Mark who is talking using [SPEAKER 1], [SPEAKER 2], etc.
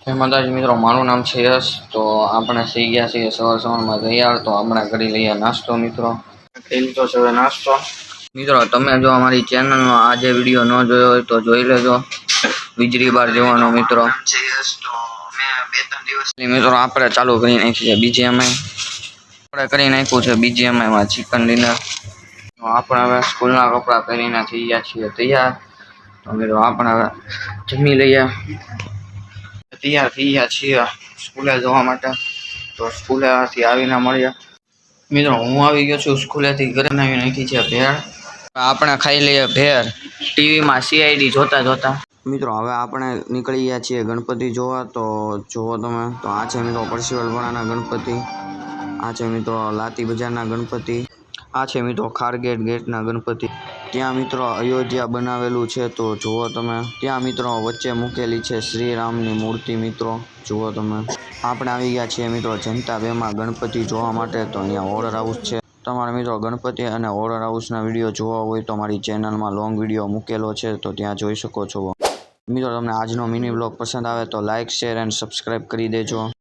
[SPEAKER 1] જય માતાજી મિત્રો, મારું નામ છે યશ. તો આપણે થઈ ગયા છીએ સવારમાં તૈયાર. તો આપણે કરી લઈએ નાસ્તો મિત્રો. કરી લીધો છે હવે નાસ્તો. મિત્રો તમે જો અમારી ચેનલનો આ જે વિડીયો ન જોયો હોય તો જોઈ લેજો. વીજળી બાર જવાનો મિત્રો. મિત્રો આપણે ચાલુ કરી નાખી છે બીજીએમઆઈ. આપણે કરી નાખ્યું છે બીજીએમઆઈમાં ચિકન ડિનર. આપણે હવે સ્કૂલના કપડાં પહેરીને થઈ ગયા છીએ તૈયાર. તો મિત્રો આપણે હવે જમી લઈએ. તૈયાર થઈ ગયા છીએ સ્કૂલે જવા માટે. તો સ્કૂલેથી આવીને મળીએ મિત્રો. હું આવી ગયો છું સ્કૂલેથી. ઘરે આવી નાખી છે ભેળ. આપણે ખાઈ લઈએ ભેળ ટીવીમાં સીઆઈડી જોતા જોતા. મિત્રો હવે આપણે નીકળી ગયા છીએ ગણપતિ જોવા. તો જુઓ તમે, તો આ છે મિત્રો પરસિવલવાળાના ગણપતિ. આ છે મિત્રો લાતી બજારના ગણપતિ. આ છે મિત્રો ખારગેટ ગેટના ગણપતિ. ત્યાં મિત્રો અયોધ્યા બનાવેલું છે. તો જુઓ તમે, ત્યાં મિત્રો વચ્ચે મૂકેલી છે શ્રી રામની મૂર્તિ મિત્રો. જુઓ તમે, આપણે આવી ગયા છીએ મિત્રો જનતા બેમાં ગણપતિ જોવા માટે. તો અહીંયા ઓર્ડર હાઉસ છે. તમારે મિત્રો ગણપતિ અને ઓર્ડર હાઉસના વિડીયો જોવા હોય તો મારી ચેનલમાં લોંગ વિડીયો મૂકેલો છે, તો ત્યાં જોઈ શકો છો. મિત્રો તમને આજનો મિની બ્લોગ પસંદ આવે તો લાઇક, શેર એન્ડ સબસ્ક્રાઈબ કરી દેજો.